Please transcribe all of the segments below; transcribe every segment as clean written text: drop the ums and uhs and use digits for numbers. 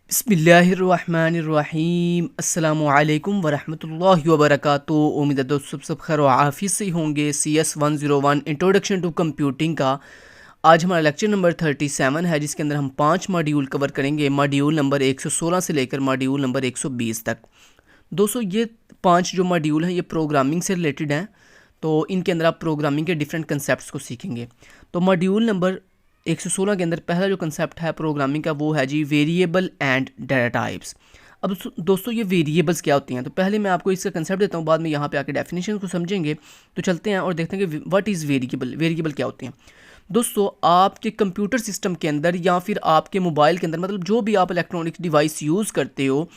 बिस्मिल्लाहिर्रहमानिर्रहीम अस्सलामुअलैकुम वरहमतुल्लाहि वबरकातुहू। उम्मीद है दोस्तों सब खैर आफियत से होंगे। CS101 इंट्रोडक्शन टू कंप्यूटिंग का आज हमारा लेक्चर नंबर 37 है, जिसके अंदर हम 5 मॉड्यूल कवर करेंगे। मॉड्यूल नंबर 116 से लेकर मॉड्यूल नंबर 120 तक। दोस्तों ये 5 जो मॉड्यूल हैं ये प्रोग्रामिंग से रिलेटेड हैं, तो इनके अंदर आप प्रोग्रामिंग के डिफरेंट कंसेप्ट को सीखेंगे। तो मॉड्यूल नंबर 116 के अंदर पहला जो कंसेप्ट है प्रोग्रामिंग का वो है जी वेरिएबल एंड डाटा टाइप्स। अब दोस्तों ये वेरिएबल्स क्या होती हैं, तो पहले मैं आपको इसका कंसेप्ट देता हूँ, बाद में यहाँ पे आके डेफिनेशन को समझेंगे। तो चलते हैं और देखते हैं कि व्हाट इज़ वेरिएबल, वेरिएबल क्या होते हैं। दोस्तों आपके कंप्यूटर सिस्टम के अंदर या फिर आपके मोबाइल के अंदर, मतलब जो भी आप इलेक्ट्रॉनिक डिवाइस यूज़ करते हो,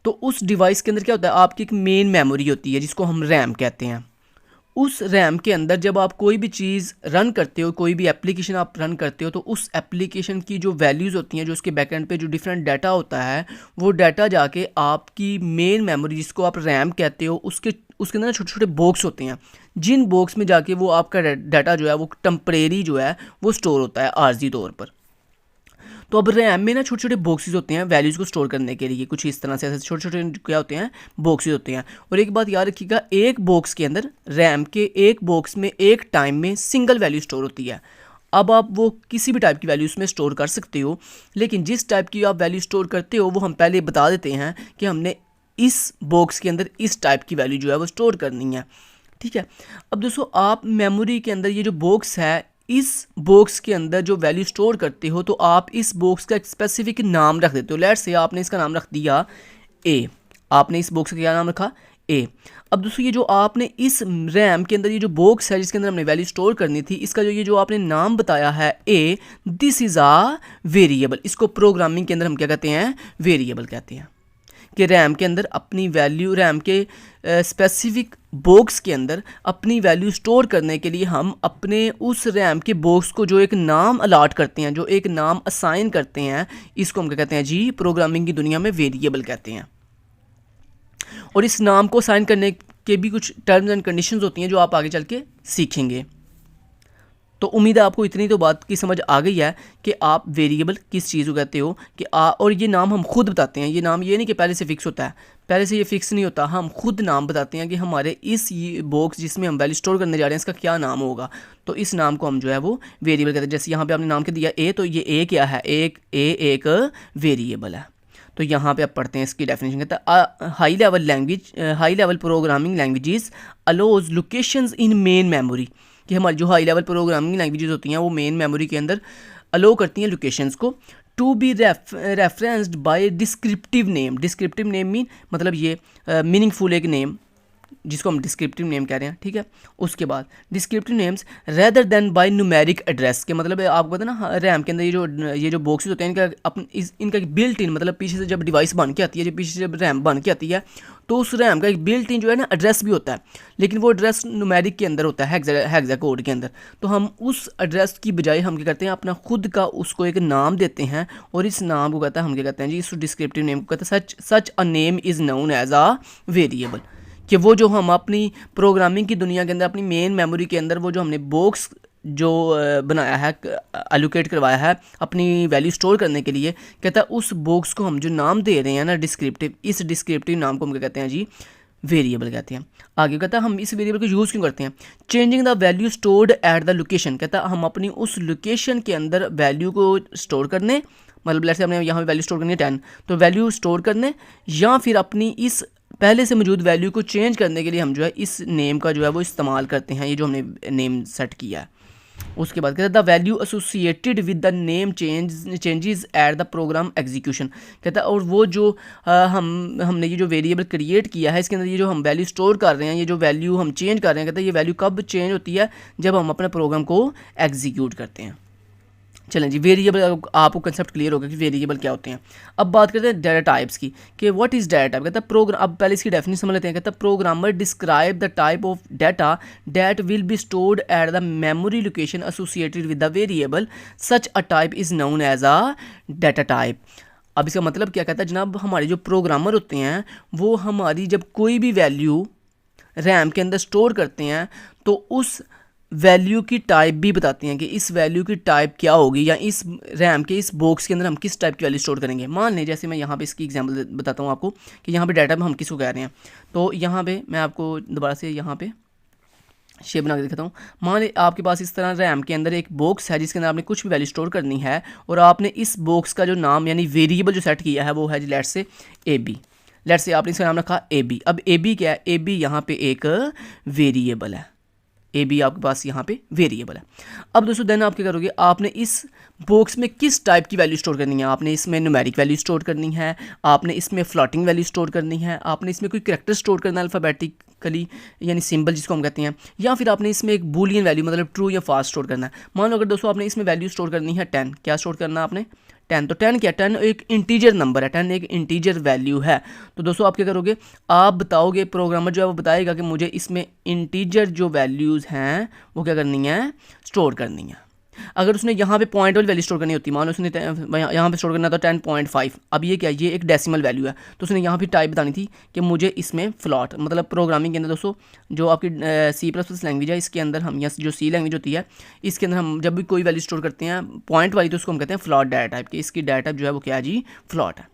तो उस डिवाइस के अंदर क्या होता है, आपकी एक मेन मेमोरी होती है जिसको हम रैम कहते हैं। उस रैम के अंदर जब आप कोई भी चीज़ रन करते हो, कोई भी एप्लीकेशन आप रन करते हो, तो उस एप्लीकेशन की जो वैल्यूज़ होती हैं, जो उसके बैकएंड पे जो डिफरेंट डाटा होता है, वो डाटा जाके आपकी मेन मेमोरी जिसको आप रैम कहते हो उसके अंदर छोटे छोटे बॉक्स होते हैं, जिन बॉक्स में जाके वो आपका डाटा जो है वो टेम्परेरी जो है वो स्टोर होता है आर्जी तौर पर। तो अब रैम में ना छोटे छोटे बॉक्सेस होते हैं वैल्यूज़ को स्टोर करने के लिए, कुछ इस तरह से ऐसे छोटे छोटे क्या होते हैं, बॉक्सेस होते हैं। और एक बात याद रखिएगा, एक बॉक्स के अंदर, रैम के एक बॉक्स में एक टाइम में सिंगल वैल्यू स्टोर होती है। अब आप वो किसी भी टाइप की वैल्यू उसमें स्टोर कर सकते हो, लेकिन जिस टाइप की आप वैल्यू स्टोर करते हो वो हम पहले बता देते हैं कि हमने इस बॉक्स के अंदर इस टाइप की वैल्यू जो है वो स्टोर करनी है, ठीक है। अब दोस्तों आप मेमोरी के अंदर ये जो बॉक्स है, इस बॉक्स के अंदर जो वैल्यू स्टोर करते हो, तो आप इस बॉक्स का एक स्पेसिफिक नाम रख देते हो। लेट्स से आपने इसका नाम रख दिया ए, आपने इस बॉक्स का क्या नाम रखा, ए। अब दोस्तों ये जो आपने इस रैम के अंदर ये जो बॉक्स है जिसके अंदर हमने वैल्यू स्टोर करनी थी, इसका जो आपने नाम बताया है ए, दिस इज़ आ वेरिएबल। इसको प्रोग्रामिंग के अंदर हम क्या कहते हैं, वेरिएबल कहते हैं। कि रैम के अंदर अपनी वैल्यू, रैम के स्पेसिफिक बॉक्स के अंदर अपनी वैल्यू स्टोर करने के लिए हम अपने उस रैम के बॉक्स को जो एक नाम अलाट करते हैं, जो एक नाम असाइन करते हैं, इसको हम क्या कहते हैं जी, प्रोग्रामिंग की दुनिया में वेरिएबल कहते हैं। और इस नाम को असाइन करने के भी कुछ टर्म्स एंड कंडीशंस होती हैं जो आप आगे चल के सीखेंगे। तो उम्मीद है आपको इतनी तो बात की समझ आ गई है कि आप वेरिएबल किस चीज़ को कहते हो कि और ये नाम हम खुद बताते हैं। ये नाम ये नहीं कि पहले से फिक्स होता है, पहले से ये फिक्स नहीं होता, हम खुद नाम बताते हैं कि हमारे इस बॉक्स जिसमें हम वैल्यू स्टोर करने जा रहे हैं इसका क्या नाम होगा। तो इस नाम को हम जो है वो वेरिएबल कहते हैं। जैसे यहाँ पे आपने नाम क्या दिया ए, तो ये ए क्या है, एक वेरिएबल है। तो यहाँ पे आप पढ़ते हैं इसकी डेफिनेशन, कहता है high level language, high level programming languages allows locations इन मेन मेमोरी, कि हमारी जो हाई लेवल प्रोग्रामिंग लैंग्वेजेस होती हैं वो मेन मेमोरी के अंदर अलो करती हैं लोकेशंस को, to be referenced by descriptive name. Descriptive name mean मतलब ये मीनिंगफुल एक नेम जिसको हम डिस्क्रिप्टिव नेम कह रहे हैं, ठीक है। उसके बाद descriptive names rather than by numeric address, के मतलब आपको पता ना रैम के अंदर ये जो बॉक्सेस होते हैं इनका बिल्ट इन, मतलब पीछे से जब डिवाइस बन के आती है, जब पीछे से जब रैम बन के आती है, तो उस रैम का एक बिल्ट इन जो है ना एड्रेस भी होता है, लेकिन वो एड्रेस न्यूमेरिक के अंदर होता है, हेक्सा कोड के अंदर। तो हम उस एड्रेस की बजाय हम क्या करते हैं, अपना खुद का उसको एक नाम देते हैं, और इस नाम को कहता है, हम क्या कहते हैं जी, इस डिस्क्रिप्टिव नेम को कहते हैं such a name is known as a variable. कि वो जो हम अपनी प्रोग्रामिंग की दुनिया के अंदर अपनी मेन मेमोरी के अंदर वो जो हमने बॉक्स जो बनाया है, एलोकेट करवाया है अपनी वैल्यू स्टोर करने के लिए, कहता है उस बॉक्स को हम जो नाम दे रहे हैं ना डिस्क्रिप्टिव, इस डिस्क्रिप्टिव नाम को हम क्या कहते हैं जी, वेरिएबल कहते हैं। आगे कहता है हम इस वेरिएबल को यूज़ क्यों करते हैं, changing the value stored at the location. कहता है हम अपनी उस लोकेशन के अंदर वैल्यू को स्टोर करने, मतलब जैसे हमने यहाँ वैल्यू स्टोर करनी है 10, तो वैल्यू स्टोर करने, या फिर अपनी इस पहले से मौजूद वैल्यू को चेंज करने के लिए हम जो है इस नेम का जो है वो इस्तेमाल करते हैं, ये जो हमने नेम सेट किया है। उसके बाद कहता है the value associated with the name changes at the program execution. कहता है और वो जो हमने ये जो वेरिएबल क्रिएट किया है, इसके अंदर ये जो हम वैल्यू स्टोर कर रहे हैं, ये जो वैल्यू हम चेंज कर रहे हैं, कहता है ये वैल्यू कब चेंज होती है, जब हम अपने प्रोग्राम को एग्जीक्यूट करते हैं। चलें जी, वेरिएबल आपको कंसेप्ट क्लियर होगा कि वेरिएबल क्या होते हैं। अब बात करते हैं डाटा टाइप्स की, कि व्हाट इज़ डाटा टाइप। कहता है प्रोग्राम, अब पहले इसकी डेफिनेशन समझ लेते हैं। कहता है programmer describe the type of data that will be stored at the memory location associated with the variable, such a type is known as a data type. अब इसका मतलब क्या कहता है जनाब, हमारे जो प्रोग्रामर होते हैं वो हमारी जब कोई भी वैल्यू रैम के अंदर स्टोर करते हैं, तो उस वैल्यू की टाइप भी बताती हैं कि इस वैल्यू की टाइप क्या होगी, या इस रैम के इस बॉक्स के अंदर हम किस टाइप की वैल्यू स्टोर करेंगे। मान लें जैसे मैं यहाँ पे इसकी एग्जांपल बताता हूँ आपको कि यहाँ पे डाटा में हम किसको कह रहे हैं। तो यहाँ पे मैं आपको दोबारा से यहाँ पे शेप बना के दिखाता हूँ। मान ली आपके पास इस तरह रैम के अंदर एक बॉक्स है जिसके अंदर आपने कुछ भी वैल्यू स्टोर करनी है, और आपने इस बॉक्स का जो नाम यानी वेरिएबल जो सेट किया है वो है let's say A B. Let's say आपने इसका नाम रखा ए बी। अब ए बी क्या है, ए बी यहाँ पे एक वेरिएबल है, ए बी आपके पास यहाँ पे वेरिएबल है। अब दोस्तों देन आप क्या करोगे, आपने इस बॉक्स में किस टाइप की वैल्यू स्टोर करनी है। आपने इसमें न्यूमेरिक वैल्यू स्टोर करनी है, आपने इसमें फ्लोटिंग वैल्यू स्टोर करनी है, आपने इसमें कोई करैक्टर स्टोर करना है अल्फ़ाबेटिकली यानी सिंबल जिसको हम कहते हैं, या फिर आपने इसमें एक बूलियन वैल्यू मतलब ट्रू या फाल्स स्टोर करना है। मान लो अगर दोस्तों आपने इसमें वैल्यू स्टोर करनी है 10, क्या स्टोर करना है आपने 10। तो 10 क्या, 10 एक इंटीजर नंबर है, 10 एक इंटीजर वैल्यू है। तो दोस्तों आप क्या करोगे, आप बताओगे, प्रोग्रामर जो है वो बताएगा कि मुझे इसमें इंटीजर जो वैल्यूज़ हैं वो क्या करनी है, स्टोर करनी है। अगर उसने यहाँ पे पॉइंट वाली वैल्यू स्टोर करनी होती, मान लो उसने यहाँ पे स्टोर करना था 10.5। अब ये क्या है, ये एक डेसिमल वैल्यू है, तो उसने यहाँ पे टाइप बतानी थी कि मुझे इसमें फ्लॉट, मतलब प्रोग्रामिंग के अंदर दोस्तों जो आपकी C++ लैंग्वेज है इसके अंदर हम, या जो C लैंग्वेज होती है इसके अंदर हम जब भी कोई वैल्यू स्टोर करते हैं पॉइंट वाली तो उसको हम कहते हैं फ्लॉट डाटा टाइप की। इसकी डाटा टाइप जो है वो क्या है जी, फ्लॉट है।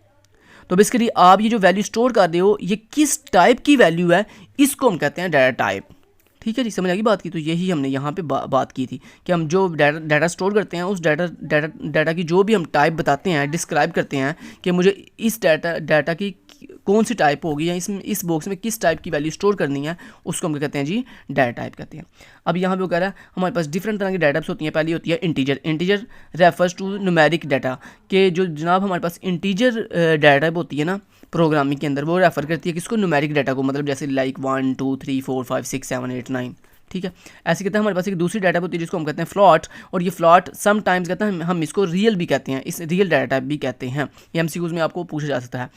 तो बेसिकली आप ये जो वैल्यू स्टोर कर रहे हो ये किस टाइप की वैल्यू है, इसको हम कहते हैं डाटा टाइप। ठीक है जी, समझ आ गई बात की। तो यही हमने यहाँ पे बात की थी कि हम जो डाटा स्टोर करते हैं उस डाटा की जो भी हम टाइप बताते हैं, डिस्क्राइब करते हैं कि मुझे इस डाटा की कौन सी टाइप होगी, या इस बॉक्स में किस टाइप की वैल्यू स्टोर करनी है, उसको हम क्या कहते हैं जी, डाटा टाइप कहते हैं। अब यहाँ पे वो कह रहा है हमारे पास डिफरेंट तरह की डाटा टाइप्स होती हैं। पहली होती है integer. Integer refers to numeric data, कि जो जनाब हमारे पास इंटीजर डाटा टाइप होती है ना प्रोग्रामिंग के अंदर, वो रेफर करती है किसको, न्यूमेरिक डाटा को, मतलब जैसे लाइक 1 2 3 4 5 6 7 8 9। ठीक है, ऐसे कहते हैं हमारे पास एक दूसरी डाटा होती है जिसको हम कहते हैं फ्लॉट, और ये फ्लॉट समटाइम्स कहते हैं हम इसको रियल भी कहते हैं, इस रियल डाटा टाइप भी कहते हैं। ये एमसीक्यूज में आपको पूछा जा सकता है।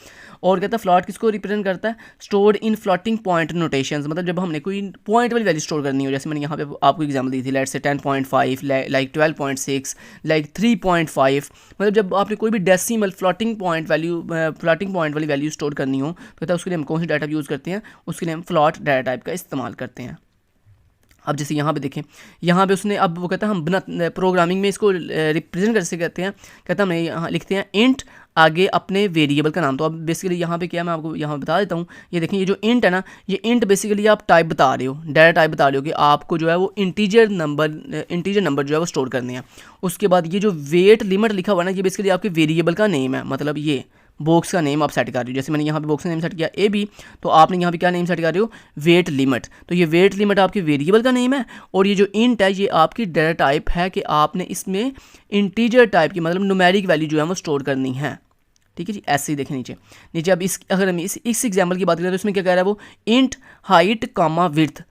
और कहता है फ्लॉट किसको रिप्रेजेंट करता है, stored in floating point notations, मतलब जब हमने कोई पॉइंट वाली वैल्यू स्टोर करनी हो, जैसे मैंने यहाँ पे आपको एग्जाम्पल दी थी, लेट्स से 10.5 लाइक 12.6 लाइक 3.5, मतलब जब आपने कोई भी डेसिमल फ्लोटिंग पॉइंट वाली वैल्यू स्टोर करनी हो तो कहता है उसके लिए हम कौन सी डाटा यूज़ करते हैं, उसके लिए हम फ्लॉट डाटा टाइप का इस्तेमाल करते हैं। अब जैसे यहाँ पे देखें, यहाँ पे उसने, अब वो कहता है हम बिना प्रोग्रामिंग में इसको रिप्रेजेंट कैसे करते हैं, कहता है हम यहाँ लिखते हैं इंट आगे अपने वेरिएबल का नाम। तो अब बेसिकली यहाँ पे क्या मैं आपको यहाँ बता देता हूँ, ये देखें ये जो इंट है ना, ये इंट बेसिकली आप टाइप बता रहे हो, डाटा टाइप बता रहे हो कि आपको जो है वो इंटीजर नंबर जो है वो स्टोर करने हैं। उसके बाद ये जो वेट लिमिट लिखा हुआ है ना, ये बेसिकली आपके वेरिएबल का नेम है, मतलब ये बॉक्स का नेम आप सेट कर रहे हो। जैसे मैंने यहाँ पे बॉक्स का नेम सेट किया ए बी, तो आपने यहाँ पे क्या नेम सेट कर रहे हो, वेट लिमिट। तो ये वेट लिमिट आपके वेरिएबल का नेम है, और ये जो इंट है ये आपकी डाटा टाइप है कि आपने इसमें इंटीजर टाइप की मतलब न्यूमेरिक वैल्यू जो है वो स्टोर करनी है। ठीक है जी, ऐसे ही देखें नीचे अब अगर हम इस एग्जाम्पल की बात करें तो इसमें क्या कह रहा है वो, इंट हाइट कामा विड्थ।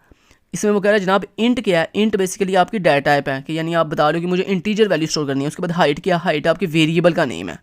इसमें वो कह रहा है जनाब इंट क्या है, इंट बेसिकली आपकी डाटा टाइप है कि यानी आप बता रहे हो कि मुझे इंटीजर वैल्यू स्टोर करनी है। उसके बाद हाइट क्या, हाइट आपके वेरिएबल का नेम है,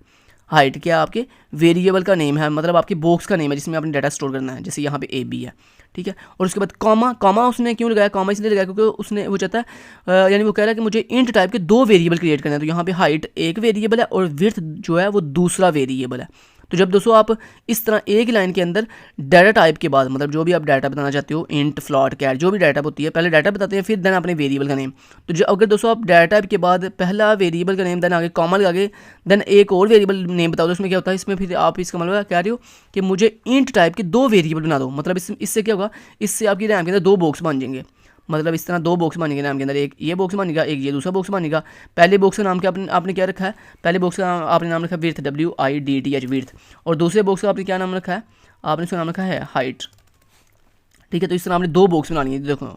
हाइट क्या आपके वेरिएबल का नेम है, मतलब आपके बॉक्स का नेम है जिसमें आपने डाटा स्टोर करना है, जैसे यहाँ पे ए बी है। ठीक है, और उसके बाद कॉमा उसने क्यों लगाया, कॉमा इसलिए लगाया क्योंकि उसने वो चाहता है यानी वो कह रहा है कि मुझे इंट टाइप के 2 वेरिएबल क्रिएट करना है। तो यहाँ पे हाइट एक वेरिएबल है और विड्थ जो है वो दूसरा वेरिएबल है। तो जब दोस्तों आप इस तरह एक लाइन के अंदर डाटा टाइप के बाद, मतलब जो भी आप डाटा बताना चाहते हो, इंट फ्लॉट कैट जो भी डाटा होती है, पहले डाटा बताते हैं फिर देन अपने वेरिएबल का नेम। तो जो अगर दोस्तों आप डाटा टाइप के बाद पहला वेरिएबल का नेम, देन आगे कॉमा लगा के देन एक और वेरिएबल नेम बताओ, तो उसमें क्या होता है, इसमें फिर आप इसका मतलब कह रहे हो कि मुझे इंट टाइप के 2 वेरिएबल बना दो। मतलब इससे क्या होगा, इससे आपकी रैम के अंदर 2 बॉक्स बन जाएंगे। मतलब इस तरह 2 बॉक्स बनेंगे रैम के अंदर, एक ये बॉक्स बनेगा, एक ये दूसरा बॉक्स बनेगा। पहले बॉक्स का नाम क्या आपने क्या रखा है, पहले बॉक्स का आपने नाम रखा है विड्थ, WIDTH विड्थ, और दूसरे बॉक्स का आपने क्या नाम रखा है, आपने उसका नाम रखा है हाइट। ठीक है, तो इस तरह आपने 2 बॉक्स बनानी है। देखो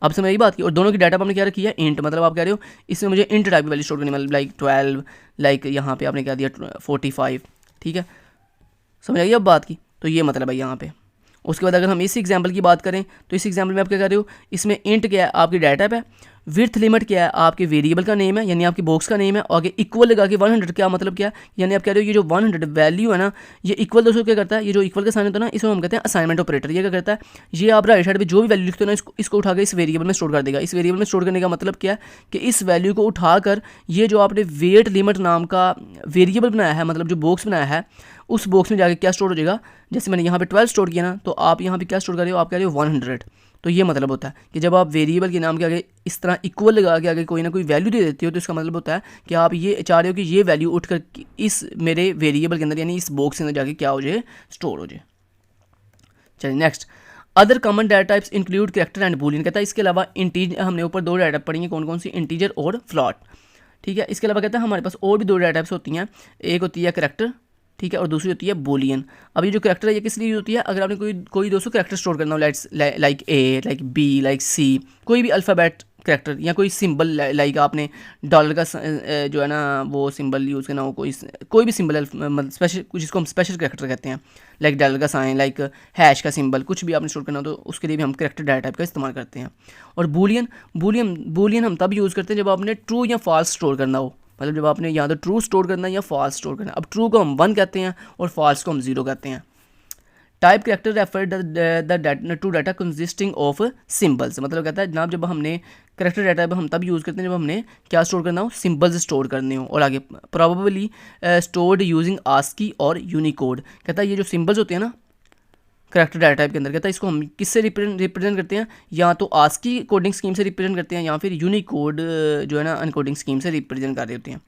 अब समझ यही बात की, और दोनों की डाटा आपने क्या रखी है, इंट, मतलब आप कह रहे हो इसमें मुझे इंट टाइप की वैल्यू स्टोर करनी, मतलब लाइक 12, लाइक यहाँ पे आपने क्या दिया 45। ठीक है, समझ आइए अब बात की। तो ये मतलब है यहाँ पे। उसके बाद अगर हम इस एग्जाम्पल की बात करें तो इस एग्जाम्पल में आप क्या कर रहे हो, इसमें इंट क्या है आपकी डाटा टाइप है, विड्थ लिमिट क्या है आपके वेरिएबल का नेम है यानी आपकी बॉक्स का नेम है, और आगे इक्वल लगा के 100 क्या मतलब क्या, यानी आप कह रहे हो ये जो 100 वैल्यू है ना, ये इक्वल दोस्तों क्या करता है, ये जो इक्वल का साइन होता है ना, इसको हम कहते हैं असाइनमेंट ऑपरेटर। ये क्या करता है, ये आप राइट साइड पे जो भी वैल्यू लिखते हो ना, इसको उठा के इस वेरिएबल में स्टोर कर देगा। इस वेरिएबल में स्टोर करने का मतलब क्या है कि इस वैल्यू को उठाकर ये जो आपने वेट लिमिट नाम का वेरिएबल बनाया है, मतलब जो बॉक्स बनाया है, उस बॉक्स में जाके क्या स्टोर हो जाएगा। जैसे मैंने यहाँ पे 12 स्टोर किया ना, तो आप यहाँ पे क्या स्टोर कर रहे हो, आप कह रहे हो 100। तो ये मतलब होता है कि जब आप वेरिएबल के नाम के आगे इस तरह इक्वल लगा के आगे कोई ना कोई वैल्यू दे देते हो तो इसका मतलब होता है कि आप ये चाह रहे हो कि ये वैल्यू उठकर इस मेरे वेरिएबल के अंदर यानी इस बॉक्स के अंदर जाके क्या हो जाए, स्टोर हो जाए। चलिए next, other common data types include character and Boolean. कहता है इसके अलावा इंटीजर, हमने ऊपर 2 डाटा पढ़ी हैं कौन कौन सी, इंटीजर और फ्लॉट, ठीक है। इसके अलावा कहता है हमारे पास और भी 2 डाटा टाइप्स होती हैं, एक होती है कैरेक्टर, ठीक है, और दूसरी होती है बूलियन। अब ये जो कैरेक्टर है ये किस लिए होती है, अगर आपने कोई दोस्तों कैरेक्टर स्टोर करना हो, like A, like B, like C, कोई भी अल्फ़ाबेट कैरेक्टर या कोई सिंबल, लाइक आपने डॉलर का जो है ना वो सिंबल यूज़ करना हो, कोई भी सिंबल मतलब स्पेशल, जिसको हम स्पेशल कैरेक्टर कहते हैं, लाइक डॉलर का साइन, लाइक हैश का सिंबल, कुछ भी आपने स्टोर करना हो तो उसके लिए भी हम कैरेक्टर डाटा टाइप का इस्तेमाल करते हैं। और बूलियन हम तब यूज़ करते हैं जब आपने ट्रू या फॉल्स स्टोर करना हो, मतलब जब आपने या तो ट्रू स्टोर करना है या फॉल्स स्टोर करना है। अब ट्रू को हम 1 कहते हैं और फॉल्स को हम 0 कहते हैं। Type character refer the two data consisting of symbols, मतलब कहता है जनाब जब हमने कैरेक्टर डाटा हम तब यूज़ करते हैं जब हमने क्या स्टोर करना हो, सिंबल्स स्टोर करने हो। और आगे प्रोबेबली स्टोर्ड यूजिंग आस्की और यूनिकोड। कहता है ये जो सिंबल्स होते हैं ना कैरेक्टर डाटा टाइप के अंदर, कहता है इसको हम किससे रिप्रेजेंट करते हैं, या तो आस्की कोडिंग स्कीम से रिप्रेजेंट करते हैं या फिर यूनिकोड जो है ना अनकोडिंग स्कीम से रिप्रेजेंट कर रहे होते हैं।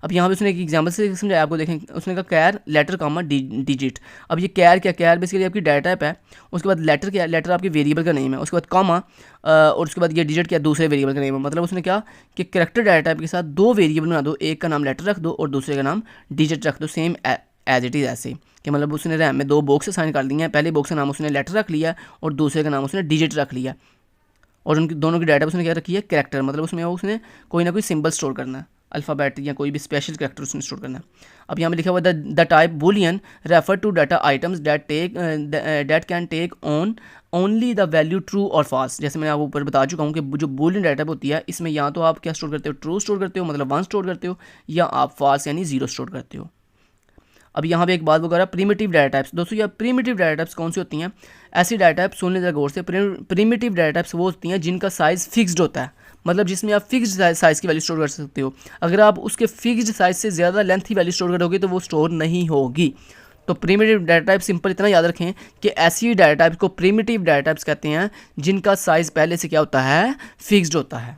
अब यहाँ पे उसने एक एग्जांपल से समझाया आपको, देखें उसने कहा कैर लेटर कामा डिजिट। अब ये कैर क्या, कैर बेसिकली आपकी डाटा टाइप है, उसके बाद लेटर क्या, लेटर आपके वेरिएबल का नेम है, उसके बाद कॉमा और उसके बाद ये डिजिट क्या, दूसरे वेरिएबल का नेम है। मतलब उसने क्या कि कैरेक्टर डाटा टाइप के साथ 2 वेरिएबल बना दो, एक का नाम लेटर रख दो और दूसरे का नाम डिजिट रख दो, सेम एज इट इज़ ऐसे कि मतलब उसने रैम में 2 बॉक्स असाइन कर दिए हैं, पहले बॉक्स का नाम उसने लेटर रख लिया और दूसरे का नाम उसने डिजिट रख लिया, और उनकी दोनों की डाटा उसने क्या रखी है, कैरेक्टर, मतलब उसमें उसने कोई ना कोई सिंबल स्टोर करना है, अल्फ़ाबेट या कोई भी स्पेशल कैरेक्टर उसने स्टोर करना है। अब यहाँ पे लिखा हुआ the type Boolean refer to data items that can take on only the value true और फॉल्स। जैसे मैंने आपको ऊपर बता चुका हूँ कि जो बूलियन डाटा होती है इसमें या तो आप क्या स्टोर करते हो, ट्रू स्टोर करते हो मतलब 1 स्टोर करते हो, या आप फॉल्स यानी 0 स्टोर करते हो। अब यहाँ पे एक बात वगैरह प्रीमिटिव डाटा टाइप्स, दोस्तों ये प्रीमिटिव डाटा टाइप्स कौन सी होती हैं, ऐसी डाटा टाइप सुनने जरा गौर से, प्रीमिटिव डाटा टाइप्स वो होती हैं जिनका साइज़ फिक्स्ड होता है, मतलब जिसमें आप फिक्स्ड साइज़ की वैल्यू स्टोर कर सकते हो। अगर आप उसके फिक्स्ड साइज़ से ज़्यादा लेंथ की वैल्यू स्टोर करोगे तो वो स्टोर नहीं होगी। तो प्रीमिटिव डाटा टाइप सिंपल इतना याद रखें कि ऐसी डाटा टाइप को प्रीमिटिव डाटा टाइप्स कहते हैं जिनका साइज़ पहले से क्या होता है, फिक्स्ड होता है।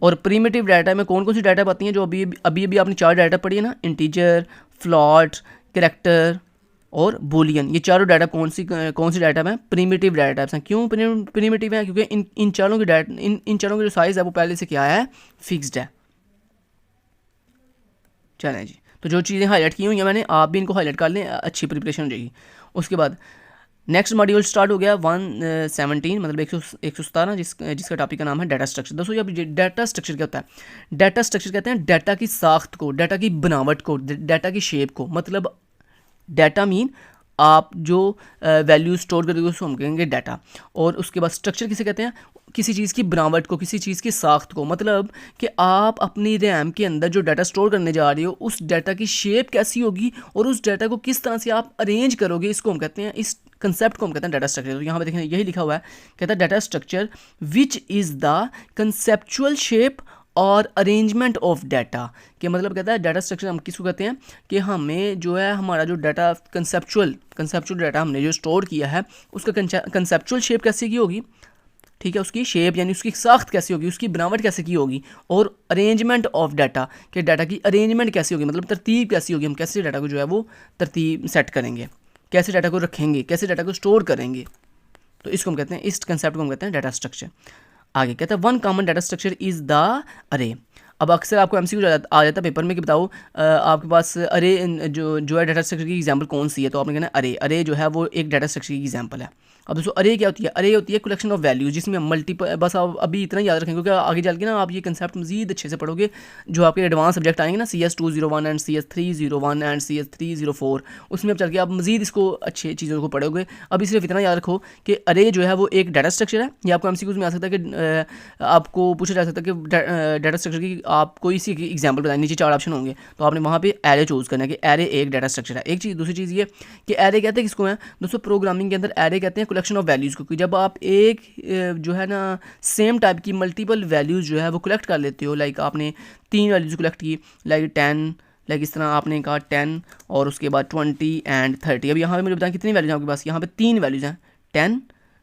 और प्रीमिटिव डाटा में कौन कौन सी डाटा आती हैं, जो अभी आपने 4 डाटा पढ़ी है ना, इंटीजर, फ्लॉट, कैरेक्टर और बूलियन, ये चारों डाटा कौन सी डाटा हैं, प्रीमिटिव डाटा टाइप्स हैं। क्यों प्रीमिटिव हैं, क्योंकि इन चारों की डाटा इन चारों की जो साइज़ है वो पहले से क्या है, फिक्स्ड है। चलें जी, तो जो चीज़ें हाईलाइट की हुई हैं मैंने, आप भी इनको हाईलाइट कर लें, अच्छी प्रिपरेशन हो जाएगी। उसके बाद नेक्स्ट मॉड्यूल स्टार्ट हो गया 117 मतलब 117 जिसका टॉपिक का नाम है डाटा स्ट्रक्चर। दोस्तों ये डाटा स्ट्रक्चर क्या होता है, डाटा स्ट्रक्चर कहते हैं डाटा की साख्त को, डाटा की बनावट को, डाटा की शेप को। मतलब डाटा मीन आप जो वैल्यू स्टोर करोगे उसको हम कहेंगे डाटा, और उसके बाद स्ट्रक्चर किसे कहते हैं, किसी चीज़ की बनावट को, किसी चीज़ की साख्त को। मतलब कि आप अपनी रैम के अंदर जो डाटा स्टोर करने जा रहे हो उस डाटा की शेप कैसी होगी और उस डाटा को किस तरह से आप अरेंज करोगे, इसको हम कहते हैं, इस कंसेप्ट को हम कहते हैं डाटा स्ट्रक्चर। तो यहाँ पे देखें यही लिखा हुआ है, कहता है data structure which is the conceptual shape और अरेंजमेंट ऑफ डाटा। कि मतलब कहता है डाटा स्ट्रक्चर हम किसको कहते हैं कि हमें जो है हमारा जो डाटा कंसेप्चुअल डाटा हमने जो स्टोर किया है उसका कंसेप्चुअल शेप कैसे की होगी, ठीक है, उसकी शेप यानी उसकी साख्त कैसी होगी, उसकी बनावट कैसे की होगी, और अरेंजमेंट ऑफ डाटा कि डाटा की अरेंजमेंट कैसी होगी, मतलब तरतीब कैसी होगी, हम कैसे डाटा को जो है वो तरतीब सेट करेंगे, कैसे डाटा को रखेंगे, कैसे डाटा को स्टोर करेंगे। तो इसको हम कहते हैं, इस कंसेप्ट को हम कहते हैं डाटा स्ट्रक्चर। आगे कहता है 1 common data structure is the अरे। अब अक्सर आपको एमसीक्यू आ जाता है पेपर में कि बताओ आपके पास अरे जो है डाटा स्ट्रक्चर की एग्जांपल कौन सी है, तो आपने कहना अरे जो है वो एक डाटा स्ट्रक्चर की एग्जांपल है। अब दोस्तों अरे क्या होती है, अरे होती है कलेक्शन ऑफ वैल्यूज जिसमें मल्टीपल, बस आप अभी इतना याद रखेंगे क्योंकि आगे चल के ना आप ये कंसेप्ट मजीद अच्छे से पढ़ोगे, जो आपके एडवांस सब्जेक्ट आएंगे ना CS201 and CS301 and CS304, उसमें अब चल के आप मजीद इसको अच्छी चीज़ों को पढ़ोगे। अभी सिर्फ इतना याद रखो कि अरे जो है वो एक डाटा स्ट्रक्चर है। ये आपको एमसीक्यूज में आ सकता है कि आपको पूछा जा सकता है कि डाटा स्ट्रक्चर की आप कोई सी एग्जाम्पल बताएं, नीचे 4 ऑप्शन होंगे तो आपने वहाँ पे एरे चूज़ करना है कि एरे एक डाटा स्ट्रक्चर है। एक चीज़, दूसरी चीज़ ये कि एरे कहते हैं किसको है दोस्तों, प्रोग्रामिंग के अंदर एरे कहते हैं कलेक्शन ऑफ वैल्यूज़ को। जब आप एक जो है ना सेम टाइप की मल्टीपल वैल्यूज़ जो है वो कलेक्ट कर लेते हो, लाइक आपने 3 वैल्यूज़ कलेक्ट की, लाइक 10, लाइक इस तरह आपने कहा 10 और उसके बाद 20 एंड 30। अब यहाँ पे मुझे बताएं कितनी वैल्यूज़ हैं आपके पास, यहाँ पे 3 वैल्यूज़ हैं, 10,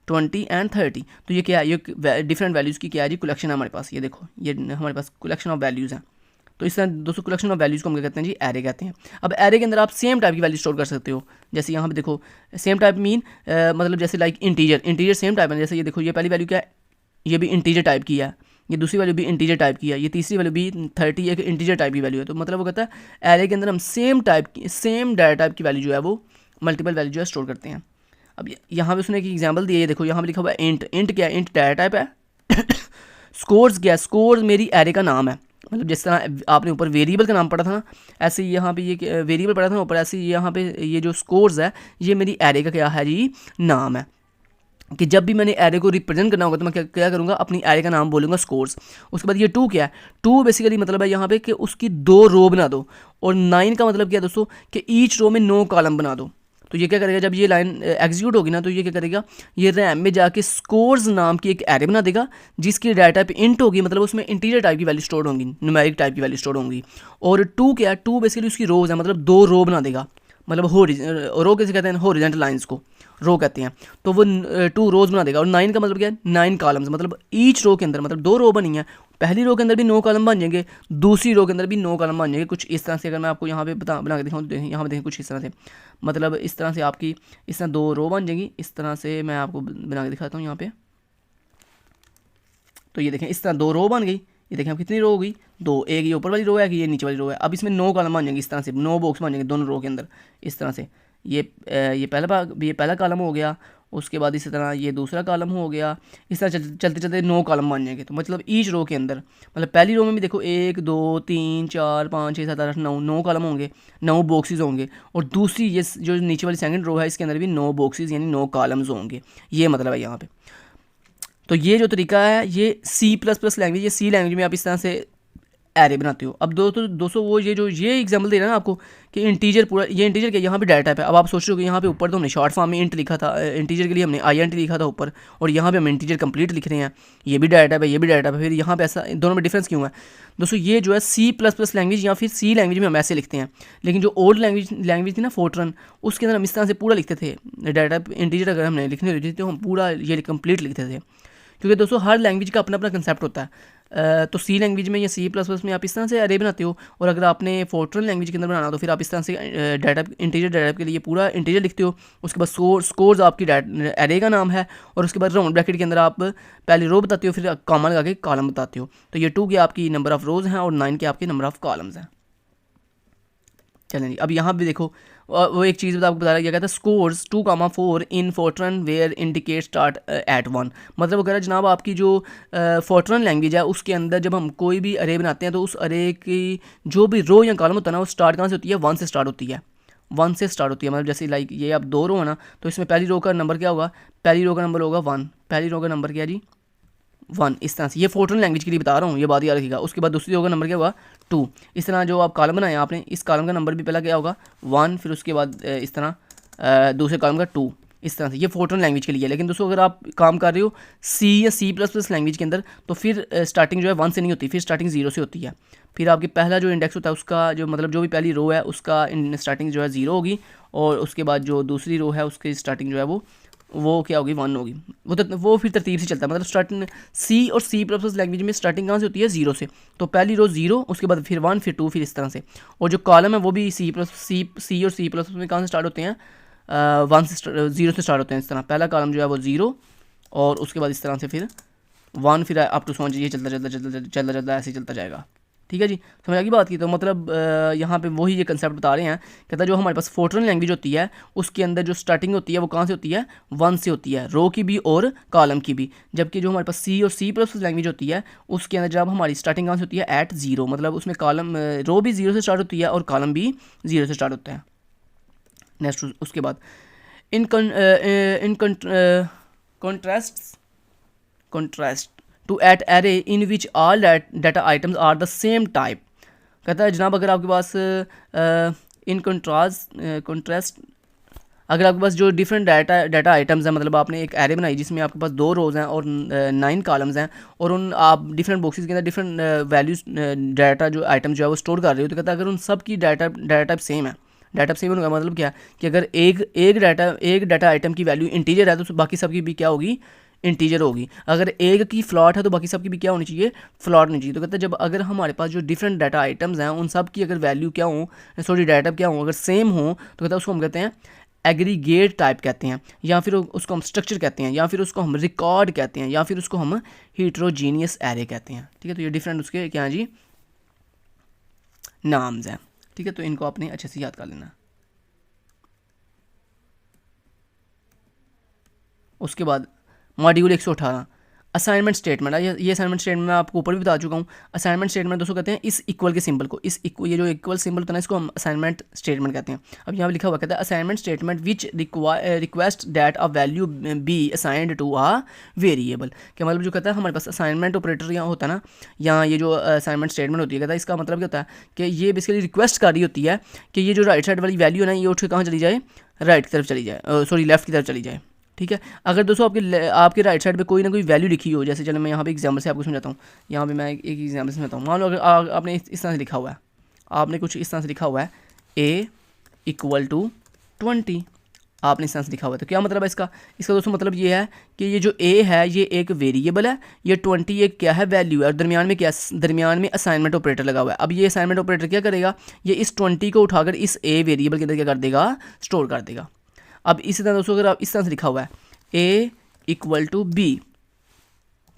20 एंड 30। तो ये क्या है, ये डिफरेंट वैल्यूज़ की क्या है जी कलेक्शन है हमारे पास। ये देखो ये हमारे पास कलेक्शन ऑफ वैल्यूज़ हैं। तो इस तरह दोस्तों कलेक्शन ऑफ वैल्यूज़ को हम क्या कहते हैं जी, एरे कहते हैं। अब एरे के अंदर आप सेम टाइप की वैल्यू स्टोर कर सकते हो। जैसे यहाँ पे देखो सेम टाइप मीन मतलब जैसे लाइक इंटीजर सेम टाइप है। जैसे ये देखो ये पहली वैल्यू क्या है, ये भी इंटीजर टाइप की है, ये दूसरी वैल्यू भी इंटीजर टाइप की है, ये तीसरी वैल्यू भी 30 एक इंटीजर टाइप की वैल्यू है। तो मतलब वो कहता है एरे के अंदर हम सेम डाटा टाइप की वैल्यू जो है वो मल्टीपल वैल्यू जो है स्टोर करते हैं। अब यहाँ पे उसने एक एग्जांपल दिया है, ये देखो यहाँ पे लिखा हुआ है इंट क्या है, इंट डाटा टाइप है। स्कोर्स क्या है, स्कोर्स मेरी एरे का नाम है। मतलब जिस तरह आपने ऊपर वेरिएबल का नाम पढ़ा था ना, ऐसे यहाँ पे ये वेरिएबल पढ़ा था ना ऊपर, ऐसे यहाँ पे ये जो स्कोर्स है ये मेरी एरे का क्या है जी, नाम है। कि जब भी मैंने एरे को रिप्रेजेंट करना होगा तो मैं क्या करूँगा, अपनी एरे का नाम बोलूँगा स्कोर्स। उसके बाद ये 2 क्या है, 2 बेसिकली मतलब है यहाँ पे कि उसकी 2 रो बना दो। और 9 का मतलब क्या है दोस्तों, कि ईच रो में 9 कॉलम बना दो। तो ये क्या करेगा, जब ये लाइन एग्जीक्यूट होगी ना तो ये क्या करेगा, ये रैम में जाके स्कोर्स नाम की एक एरे बना देगा जिसकी डाटा टाइप इंट होगी, मतलब उसमें इंटीजर टाइप की वैल्यू स्टोर होंगी, न्यूमेरिक टाइप की वैल्यू स्टोर होंगी। और 2 क्या है, 2 बेसिकली उसकी रोज है, मतलब 2 रो बना देगा। मतलब रो कैसे कहते हैं, हॉरिजॉन्टल लाइंस को रो कहते हैं। तो वो 2 रोज बना देगा। और 9 का मतलब क्या है, 9 कॉलम्स, मतलब ईच रो के अंदर, मतलब 2 रो बनी है, पहली रो के अंदर भी 9 कॉलम बन जाएंगे, दूसरी रो के अंदर भी 9 कॉलम बन जाएंगे। कुछ इस तरह से अगर मैं आपको यहाँ पे बना के दिखाऊँ, यहाँ पे देखें कुछ इस तरह से, मतलब इस तरह से आपकी इस तरह 2 रो बन जाएंगी। इस तरह से मैं आपको बना के दिखाता हूँ यहाँ पे। तो ये देखें इस तरह 2 रो बन गई। ये देखें अब कितनी रो हो गई, 2। एक ये ऊपर वाली रो है कि ये नीचे वाली रो है। अब इसमें 9 कॉलम बन जाएंगे, इस तरह से 9 बॉक्स बन जाएंगे दोनों रो के अंदर इस तरह से। ये पहला कॉलम हो गया। उसके बाद इसी तरह ये दूसरा कॉलम हो गया। इस तरह चलते चलते 9 कॉलम बन जाएंगे। तो मतलब ईच रो के अंदर, मतलब पहली रो में भी देखो 1 2 3 4 5 6 7 8 9 कॉलम होंगे, 9 बॉक्सेस होंगे। और दूसरी ये जो नीचे वाली सेकंड रो है इसके अंदर भी 9 बॉक्सेस यानी 9 कॉलम्स होंगे। ये मतलब है यहाँ पे। तो ये जो तरीका है ये C++ लैंग्वेज, ये सी लैंग्वेज में आप इस तरह से एरे बनाते हो। अब दोस्तों वो ये एग्जांपल दे रहा है ना आपको कि इंटीजर पूरा, ये इंटीजर क्या, यहाँ पे डाटा टाइप है। अब आप सोच रहे हो कि यहाँ पे ऊपर तो हमने शॉर्ट फॉर्म में इंट लिखा था, इंटीजर के लिए हमने INT लिखा था ऊपर, और यहाँ पे हम इंटीजर कंप्लीट लिख रहे हैं। ये भी डाटा टाइप है, ये भी डाटा टाइप है, फिर यहाँ पे ऐसा दोनों में डिफरेंस क्यों है दोस्तों? ये जो है C++ लैंग्वेज या फिर सी लैंग्वेज में हम ऐसे लिखते हैं। लेकिन जो ओल्ड लैंग्वेज थी ना फोर्ट्रन, उसके अंदर हम इस तरह से पूरा लिखते थे। डाटा टाइप इंटीजर अगर हमने लिखने होती थी तो हम पूरा ये कंप्लीट लिखते थे। क्योंकि दोस्तों हर लैंग्वेज का अपना अपना कंसेप्ट होता है। तो सी लैंग्वेज में या C++ में आप इस तरह से अरे बनाते हो, और अगर आपने फोर्ट्रन लैंग्वेज के अंदर बनाना तो फिर आप इस तरह से इंटीजर डाटा के लिए पूरा इंटीजर लिखते हो। उसके बाद स्कोर्स आपकी अरे का नाम है, और उसके बाद राउंड ब्रैकेट के अंदर आप पहले रो बताते हो, फिर कॉमा लगा के कॉलम बताते हो। तो ये 2 के आपकी नंबर ऑफ रोज हैं और 9 के आपके नंबर ऑफ कॉलम्स हैं। चलें जी, अब यहाँ भी देखो वो एक चीज़ आपको बता रहा है, क्या कहता है, scores 2,4 in Fortran where indicate start at 1। मतलब अगर जनाब आपकी जो फोर्ट्रन लैंग्वेज है उसके अंदर जब हम कोई भी अरे बनाते हैं तो उस अरे की जो भी रो या कॉलम होता है ना वो स्टार्ट कहाँ से होती है, 1 से स्टार्ट होती है। 1 से स्टार्ट होती है। मतलब जैसे लाइक ये अब 2 रो है ना, तो इसमें पहली रो का नंबर क्या होगा, पहली रो का नंबर होगा 1, पहली रो का नंबर क्या जी 1। इस तरह से ये फोर्ट्रन लैंग्वेज के लिए बता रहा हूँ, ये बात याद रखिएगा। उसके बाद दूसरी रो का नंबर क्या होगा 2। इस तरह जो आप कॉलम बनाया आपने, इस कॉलम का नंबर भी पहला क्या होगा 1, फिर उसके बाद इस तरह दूसरे कॉलम का 2। इस तरह से ये फोर्ट्रन लैंग्वेज के लिए। लेकिन दोस्तों अगर आप काम कर रहे हो C या C++ लैंग्वेज के अंदर तो फिर स्टार्टिंग जो है 1 से नहीं होती, फिर स्टार्टिंग 0 से होती है। फिर आपके पहला जो इंडेक्स होता है उसका जो मतलब जो भी पहली रो है उसका स्टार्टिंग जो है 0 होगी, और उसके बाद जो दूसरी रो है उसकी स्टार्टिंग जो है वो क्या होगी 1 होगी। वो फिर तरतीब से चलता है। मतलब स्टार्टिंग C और C++ लैंग्वेज में स्टार्टिंग कहाँ से होती है 0 से। तो पहली रो 0, उसके बाद फिर 1, फिर 2, फिर इस तरह से। और जो कॉलम है वो भी C और C++ में कहाँ से स्टार्ट होते हैं, 0 से स्टार्ट होते हैं। इस तरह पहला कॉलम जो है वो 0, और उसके बाद इस तरह से फिर 1, फिर अप टू समझ ये चलता ऐसे ही चलता जाएगा। ठीक है जी, समझ आ गई बात की। तो मतलब यहाँ पे वही ये कंसेप्ट बता रहे हैं, कहता है जो हमारे पास फोर्ट्रन लैंग्वेज होती है उसके अंदर जो स्टार्टिंग होती है वो कहाँ से होती है 1 से होती है, रो की भी और कॉलम की भी। जबकि जो हमारे पास C और C++ लैंग्वेज होती है उसके अंदर जब हमारी स्टार्टिंग कहाँ से होती है एट 0, मतलब उसमें कॉलम रो भी 0 से स्टार्ट होती है और कॉलम भी 0 से स्टार्ट होता है। नेक्स्ट उसके बाद in contrast to at array in which all data items are the same type. कहता है जनाब अगर आपके पास इन कॉन्ट्रास्ट अगर आपके पास जो डिफरेंट डाटा आइटम्स हैं, मतलब आपने एक एरे बनाई जिसमें आपके पास 2 रोज़ हैं और 9 कॉलम्स हैं, और उन आप डिफरेंट बॉक्सेस के अंदर डिफरेंट वैल्यूज डाटा जो आइटम जो है वो स्टोर कर रहे हो, तो कहता है अगर उन सब की डाटा टाइप सेम है, डाटा सेम होने का मतलब क्या है कि अगर एक डाटा आइटम की वैल्यू इंटीजर है तो बाकी सबकी भी क्या होगी, इंटीजर होगी। अगर एक की फ्लॉट है तो बाकी सबकी भी क्या होनी चाहिए, फ्लॉट होनी चाहिए। तो कहते हैं जब अगर हमारे पास जो डिफरेंट डाटा आइटम्स हैं उन सब की अगर वैल्यू क्या हो, सॉरी डाटा क्या हो, अगर सेम हो तो कहते हैं उसको हम कहते हैं एग्रीगेट टाइप कहते हैं, या फिर उसको हम स्ट्रक्चर कहते हैं, या फिर उसको हम रिकॉर्ड कहते हैं, या फिर उसको हम हीट्रोजीनियस एरे कहते हैं। ठीक है, तो ये डिफरेंट उसके क्या जी नाम्स हैं। ठीक है, तो इनको आपने अच्छे से याद कर लेना। उसके बाद मॉड्यूल 118 असाइनमेंट स्टेटमेंट है। ये असाइनमेंट स्टेटमेंट मैं आपको ऊपर भी बता चुका हूँ। असाइनमेंट स्टेटमेंट दोस्तों कहते हैं इस इक्वल के सिंबल को, ये जो इक्वल सिंबल होता है ना इसको हम असाइनमेंट स्टेटमेंट कहते हैं। अब यहाँ पर लिखा हुआ कहता है assignment statement which request that a value be assigned to a variable. क्या मतलब जो कहता है हमारे पास असाइनमेंट ऑपरेटर यहाँ होता है ना, यहाँ ये जो असाइनमेंट स्टेटमेंट होती है कहता है इसका मतलब क्या होता है कि ये बेसिकली रिक्वेस्ट कर रही होती है कि ये जो राइट साइड वाली वैल्यू है ना ये उठ के कहाँ चली जाए, राइट की तरफ चली जाए, सॉरी लेफ्ट की तरफ चली जाए। ठीक है, अगर दोस्तों आपके राइट साइड पे कोई ना कोई वैल्यू लिखी हो, जैसे चलो मैं यहाँ पे एग्जाम्पल से आपको समझाता हूँ। यहाँ पे मैं एक एग्जाम्पल समझाता हूँ। मान लो अगर आपने इस तरह से लिखा हुआ है, आपने कुछ इस तरह से लिखा हुआ है a = 20, आपने इस तरह से लिखा हुआ है। तो क्या मतलब है इसका दोस्तों मतलब ये है कि ये जो a है ये एक वेरिएबल है, ये 20 एक क्या है, वैल्यू है, और दरमियान में असाइनमेंट ऑपरेटर लगा हुआ है। अब ये असाइनमेंट ऑपरेटर क्या करेगा, ये इस 20 को उठाकर इस a वेरिएबल के अंदर क्या कर देगा, स्टोर कर देगा। अब इसी तरह दोस्तों अगर आप इस तरह से लिखा हुआ है a = b,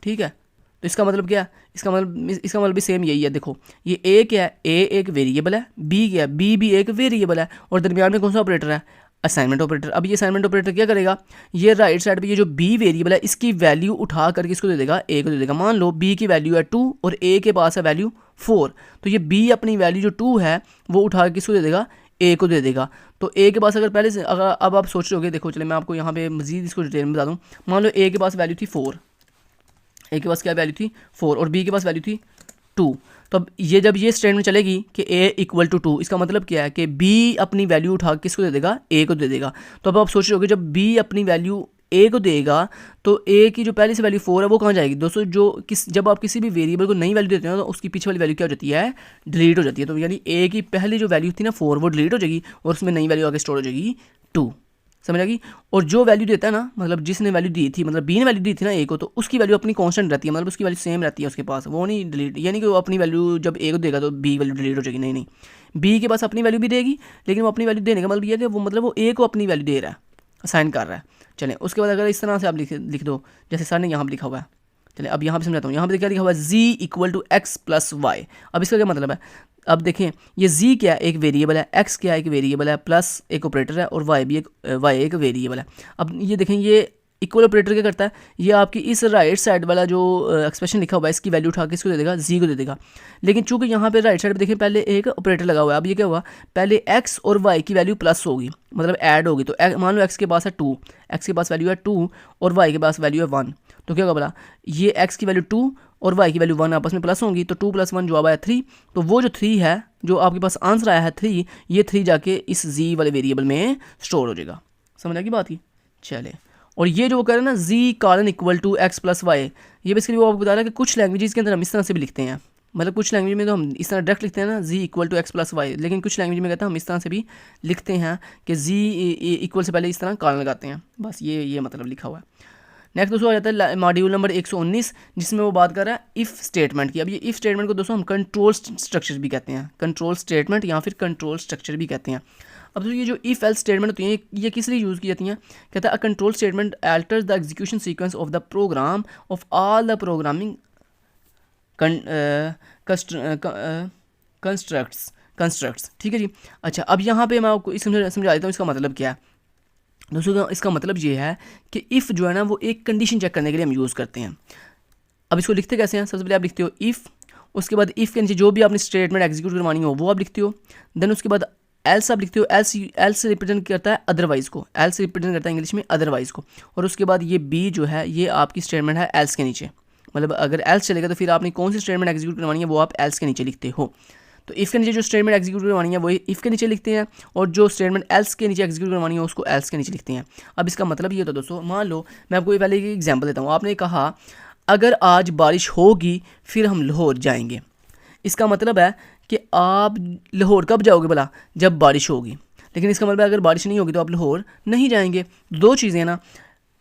ठीक है, तो इसका मतलब क्या है, इसका मतलब भी सेम यही है। देखो ये a क्या है, a एक वेरिएबल है, b क्या है, b भी एक वेरिएबल है, और दरमियान में कौन सा ऑपरेटर है, असाइनमेंट ऑपरेटर। अब ये असाइनमेंट ऑपरेटर क्या करेगा, ये राइट साइड पे ये जो b वेरिएबल है इसकी वैल्यू उठा करके इसको दे देगा, a को दे देगा। मान लो b की वैल्यू है 2 और a के पास है वैल्यू 4, तो ये b अपनी वैल्यू जो 2 है वो उठा के इसको दे देगा, a को दे देगा। तो a के पास अगर पहले से अगर अब आप सोच रहे होगे, देखो चले मैं आपको यहाँ पे मजीद इसको डिटेल में बता दूँ। मान लो a के पास वैल्यू थी 4, a के पास क्या वैल्यू थी 4 और b के पास वैल्यू थी 2। तो अब ये जब ये स्टेटमेंट चलेगी कि a = 2, इसका मतलब क्या है कि b अपनी वैल्यू उठा के किसको दे देगा, a को दे देगा। तो अब आप सोच रहे होगे जब b अपनी वैल्यू a को देगा तो a की जो पहले से वैल्यू 4 है वो कहाँ जाएगी दोस्तों, जब आप किसी भी वेरिएबल को नई वैल्यू देते हो तो उसकी पीछे वाली वैल्यू क्या हो जाती है, डिलीट हो जाती है। तो यानी a की पहली जो वैल्यू थी ना 4 वो डिलीट हो जाएगी और उसमें नई वैल्यू आगे स्टोर हो जाएगी 2, समझ आएगी। और जो वैल्यू देता है ना, मतलब जिसने वैल्यू दी थी, मतलब b ने वैल्यू दी थी ना a को, तो उसकी वैल्यू अपनी कांस्टेंट रहती है, मतलब उसकी वैल्यू सेम रहती है उसके पास, वो नहीं डिलीट, यानी कि वो अपनी वैल्यू जब a को देगा तो b वैल्यू डिलीट हो जाएगी, नहीं b के पास अपनी वैल्यू भी देगी, लेकिन वो अपनी वैल्यू देने का मतलब ये है कि वो मतलब वो a को अपनी वैल्यू दे रहा है, असाइन कर रहा है। चलें उसके बाद अगर इस तरह से आप लिख दो जैसे सर ने यहाँ पर लिखा हुआ है। चलिए अब यहाँ पे समझाता हूँ। यहाँ पे क्या लिखा हुआ है, z = x + y। अब इसका क्या मतलब है, अब देखें ये z क्या है, एक वेरिएबल है, x क्या है, एक वेरिएबल है, प्लस एक ऑपरेटर है, और y भी एक वेरिएबल है। अब ये देखें ये इक्वल ऑपरेटर क्या करता है, ये आपकी इस राइट साइड वाला जो एक्सप्रेशन लिखा हुआ है इसकी वैल्यू उठा के इसको दे देगा, z को दे देगा। लेकिन चूंकि यहाँ पे राइट साइड पे देखें पहले एक ऑपरेटर लगा हुआ है, अब ये क्या हुआ, पहले x और y की वैल्यू प्लस होगी, मतलब ऐड होगी। तो मान लो x के पास है 2, x के पास वैल्यू है 2 और y के पास वैल्यू है 1, तो क्या होगा बोला, ये x की वैल्यू 2 और y की वैल्यू 1 आपस में प्लस होंगी, तो 2 + 1 जवाब आया 3। तो वो जो 3 है, जो आपके पास आंसर आया है 3, ये 3 जाके इस z वाले वेरिएबल में स्टोर हो जाएगा। समझ आएगी बात की। चले, और ये जो वो कह रहे हैं ना z = x + y, ये बेसिकली वो आपको बता रहा है कि कुछ लैंग्वेजेस के अंदर हम इस तरह से भी लिखते हैं, मतलब कुछ लैंग्वेज में तो हम इस तरह डायरेक्ट लिखते हैं ना z = x + y, लेकिन कुछ लैंग्वेज में कहते हैं हम इस तरह से भी लिखते हैं कि z इक्वल से पहले इस तरह कॉलन लगाते हैं, बस ये मतलब लिखा हुआ है। नेक्स्ट दोस्तों आ जाता है मॉड्यूल नंबर 119, जिसमें वो बात कर रहा है इफ़ स्टेटमेंट की। अब ये इफ़ स्टेटमेंट को दोस्तों हम कंट्रोल स्ट्रक्चर भी कहते हैं, कंट्रोल स्टेटमेंट या फिर कंट्रोल स्ट्रक्चर भी कहते हैं। अब तो ये जो इफ़ एल्स स्टेटमेंट होती हैं ये किस लिए यूज़ की जाती हैं, कहता है a control statement alters the execution sequence of the program of all the programming constructs. ठीक है जी। अच्छा, अब यहाँ पे मैं आपको समझा देता हूँ इसका मतलब क्या है दोस्तों। इसका मतलब ये है कि इफ़ जो है ना वो एक कंडीशन चेक करने के लिए हम यूज़ करते हैं। अब इसको लिखते कैसे हैं, सबसे पहले आप लिखते हो इफ़, उसके बाद इफ़ के नीचे जो भी आपने स्टेटमेंट एग्जीक्यूट करवानी हो वो आप लिखते हो, देन उसके बाद एल्स आप लिखते हो, एल्स रिप्रेजेंट करता है अदरवाइज़ को, एल्स रिप्रेजेंट करता है इंग्लिश में अदरवाइज़ को, और उसके बाद ये बी जो है ये आपकी स्टेटमेंट है एल्स के नीचे, मतलब अगर एल्स चलेगा तो फिर आपने कौन सी स्टेटमेंट एग्जीक्यूट करवानी है वो आप एल्स के नीचे लिखते हो। तो इफ़ के नीचे जो स्टेटमेंट एग्जीक्यूट करवानी है वो इफ़ के नीचे लिखते हैं, और जो स्टेटमेंट एल्स के नीचे एग्जीक्यूट करवानी है उसको एल्स के नीचे लिखते हैं। अब इसका मतलब ये होता है दोस्तों, मान लो मैं आपको पहले एक एग्जांपल देता हूँ। आपने कहा अगर आज बारिश होगी फिर हम लाहौर जाएंगे। इसका मतलब है कि आप लाहौर कब जाओगे भला, जब बारिश होगी। लेकिन इसका मतलब अगर बारिश नहीं होगी तो आप लाहौर नहीं जाएंगे। दो चीज़ें हैं ना,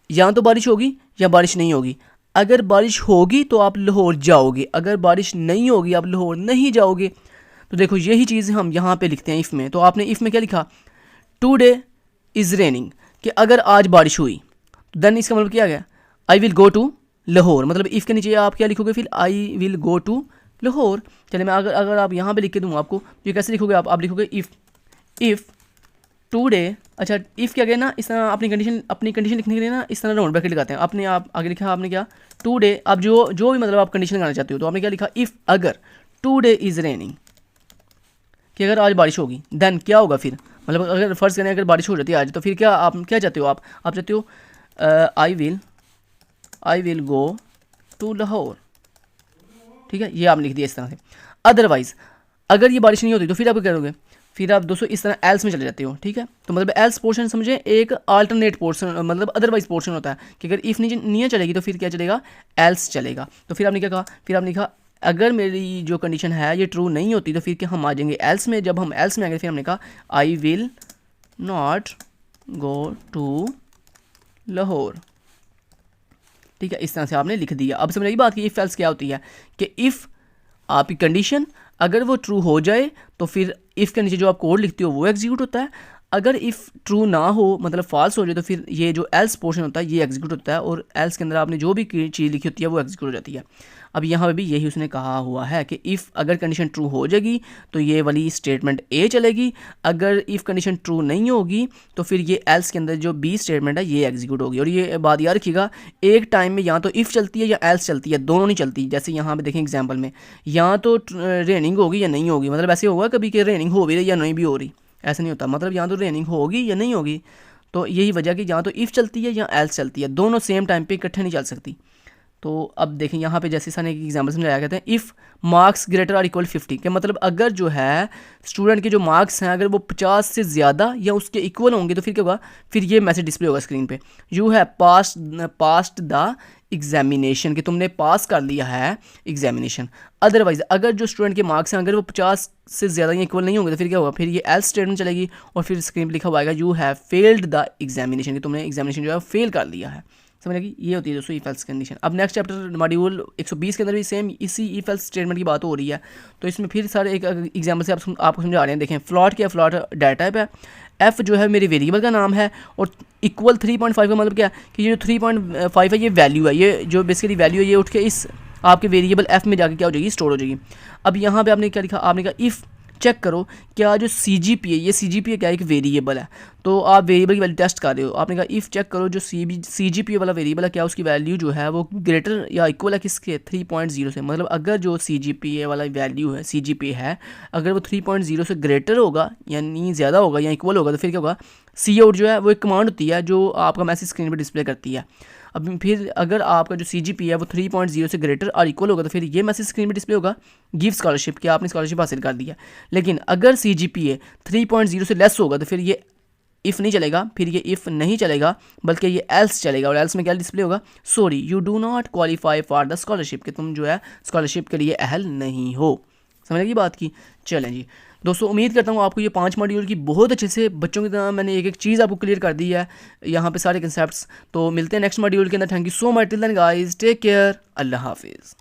या तो बारिश होगी या बारिश नहीं होगी। अगर बारिश होगी तो आप लाहौर जाओगे, अगर बारिश नहीं होगी आप लाहौर नहीं जाओगे। तो देखो यही चीज़ हम यहाँ पे लिखते हैं इफ़ में। तो आपने इफ़ में क्या लिखा, टुडे इज़ रेनिंग, कि अगर आज बारिश हुई, देन इसका मतलब क्या गया, I will go to Lahore. मतलब इफ़ के नीचे आप क्या लिखोगे फिर, I will go to Lahore. चलिए मैं अगर आप यहाँ पे लिख के दूँ आपको, तो ये कैसे लिखोगे आप लिखोगे इफ़ टुडे, अच्छा इफ़ क्या गया ना, इस तरह अपनी कंडीशन लिखने के लिए ना इस तरह राउंड ब्रैकेट लगाते हैं। अपने आप आगे लिखा आपने क्या, टुडे, आप जो भी मतलब आप कंडीशन लगाना चाहते हो, तो आपने क्या लिखा, इफ़ अगर टुडे इज़ रेनिंग, कि अगर आज बारिश होगी, देन क्या होगा फिर, मतलब अगर फ़र्ज़ करें अगर बारिश हो जाती है आज, तो फिर क्या आप क्या चाहते हो, आप चाहते हो I will go to Lahore. ठीक है, ये आपने लिख दिया इस तरह से। अदरवाइज़ अगर ये बारिश नहीं होती तो फिर आप क्या करोगे, फिर आप दोस्तों इस तरह एल्स में चले जाते हो। ठीक है, तो मतलब एल्स पोर्शन समझे, एक अल्टरनेट पोर्शन, मतलब अदरवाइज पोर्शन होता है कि अगर इफ़ नहीं चलेगी तो फिर क्या चलेगा, एल्स चलेगा। तो फिर आपने क्या कहा, फिर आपने कहा अगर मेरी जो कंडीशन है ये ट्रू नहीं होती तो फिर क्या हम आ जाएंगे एल्स में। जब हम एल्स में आएंगे फिर हमने कहा I will not go to Lahore. ठीक है, इस तरह से आपने लिख दिया। अब समझ आई बात कि इफ़ एल्स क्या होती है, कि इफ़ आपकी कंडीशन अगर वो ट्रू हो जाए तो फिर इफ़ के नीचे जो आप कोड लिखते हो वो एग्जीक्यूट होता है। अगर इफ़ ट्रू ना हो, मतलब फॉल्स हो जाए, तो फिर ये जो एल्स पोर्शन होता है ये एग्जीक्यूट होता है, और एल्स के अंदर आपने जो भी चीज़ लिखी होती है वो एग्जीक्यूट हो जाती है। अब यहाँ पे भी यही उसने कहा हुआ है कि इफ़ अगर कंडीशन ट्रू हो जाएगी तो ये वाली स्टेटमेंट ए चलेगी, अगर इफ़ कंडीशन ट्रू नहीं होगी तो फिर ये एल्स के अंदर जो बी स्टेटमेंट है ये एग्जीक्यूट होगी। और ये बात याद रखिएगा, एक टाइम में या तो इफ़ चलती है या एल्स चलती है, दोनों नहीं चलती। जैसे यहाँ पे देखें एग्जाम्पल में, या तो रेनिंग होगी या नहीं होगी, मतलब ऐसे होगा कभी कि रेनिंग हो भी रही या नहीं भी हो रही, ऐसा नहीं होता। मतलब या तो रेनिंग होगी या नहीं होगी। तो यही वजह कि या तो इफ़ चलती है या एल्स चलती है, दोनों सेम टाइम पे इकट्ठे नहीं चल सकती। तो अब देखें यहाँ पे जैसे सर ने एक एग्जाम्पल समझाया, कहते हैं if marks greater or equal 50, के मतलब अगर जो है स्टूडेंट के जो मार्क्स हैं अगर वो 50 से ज़्यादा या उसके इक्वल होंगे तो फिर क्या होगा, फिर ये मैसेज डिस्प्ले होगा स्क्रीन पे, you have passed the examination, कि तुमने पास कर लिया है एग्जामिनेशन। अदरवाइज अगर जो स्टूडेंट के मार्क्स हैं अगर वो 50 से ज़्यादा या इक्वल नहीं होंगे तो फिर क्या होगा, फिर ये एल्स स्टेटमेंट चलेगी और फिर स्क्रीन पर लिखा हुआ आएगा you have failed the examination, कि तुमने एग्जामिनेशन जो है फेल कर लिया है। समझ लगी, ये होती है दोस्तों इफ एल्स कंडीशन। अब नेक्स्ट चैप्टर मॉड्यूल 120 के अंदर भी सेम इसी इफ एल्स स्टेटमेंट की बात हो रही है। तो इसमें फिर सारे एक एग्जाम्पल से आपको समझा रहे हैं। देखें फ्लॉट क्या, फ्लॉट डाटा टाइप है, एफ जो है मेरी वेरिएबल का नाम है, और इक्वल 3.5 का मतलब क्या है कि ये जो 3.5 है ये वैल्यू है, ये जो बेसिकली वैल्यू है ये उठ के इस आपके वेरिएबल एफ में जाके क्या हो जाएगी, स्टोर हो जाएगी। अब यहाँ पे आपने क्या लिखा, आपने कहा इफ़ चेक करो क्या जो CGPA, ये CGPA क्या एक वेरिएबल है, तो आप वेरिएबल की वैल्यू टेस्ट कर रहे हो। आपने कहा इफ़ चेक करो जो CGPA वाला वेरिएबल है क्या उसकी वैल्यू जो है वो ग्रेटर या इक्वल है किसके, 3.0 से। मतलब अगर जो CGPA वाला वैल्यू है, CGPA है, अगर वो 3.0 से ग्रेटर होगा यानी ज़्यादा होगा या इक्वल होगा तो फिर क्या होगा, सी आउट जो है वो एक कमांड होती है जो आपका मैसेज स्क्रीन पर डिस्प्ले करती है। अब फिर अगर आपका जो CGPA है वो 3.0 से ग्रेटर और इक्वल होगा तो फिर ये मैसेज स्क्रीन पे डिस्प्ले होगा, गिव स्कॉलरशिप, कि आपने स्कॉलरशिप हासिल कर दिया। लेकिन अगर CGPA 3.0 से लेस होगा तो फिर ये इफ़ नहीं चलेगा, फिर ये इफ़ नहीं चलेगा बल्कि ये एल्स चलेगा। और एल्स में क्या डिस्प्ले होगा, sorry you do not qualify for the scholarship, कि तुम जो है स्कॉलरशिप के लिए अहल नहीं हो। समझ लगी बात की। चलें जी दोस्तों, उम्मीद करता हूँ आपको ये 5 मॉड्यूल की बहुत अच्छे से बच्चों की तरह मैंने एक एक चीज़ आपको क्लियर कर दी है यहाँ पे सारे कंसेप्ट्स। तो मिलते हैं नेक्स्ट मॉड्यूल के अंदर। Thank you so much, till then guys, take care, अल्लाह हाफिज़।